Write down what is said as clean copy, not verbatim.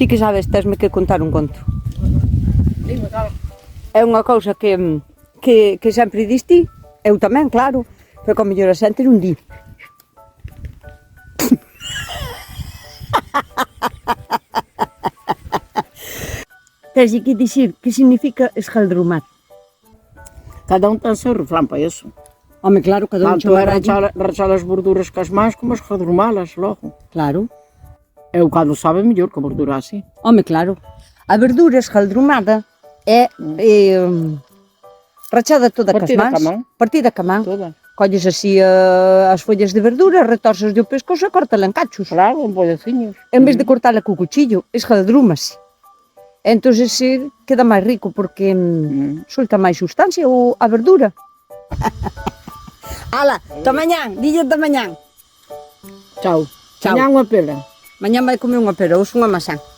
Si que sabes, tesme que contar un conto. Dime, claro. É unha cousa que sempre diste, eu tamén, claro, pero que ao mellor a xente non di. Tens que dicir que significa escaldrumar. Cada un ten seu refrán para eso. Home, claro, cada un Tanto é chama rachar as verduras cas mans como escadrumalas logo. Claro, Eu cando sabe mellor que a verdura así. home, claro. A verdura escaldrumada é rachada toda cas Partida mans, ca man. partida ca man. Toda. Colles así as follas de verdura, retorces o pescozo e cortala en cachos. Claro, en polleciños. En vez de cortala co cuchillo, escaldrúmase. Entón queda máis rico porque solta máis sustancia a verdura. Ala, ta mañán, dille ta mañán. Chao. Chao. Mañá unha pera. Mañán vai comer unha pera, hoxe unha masán.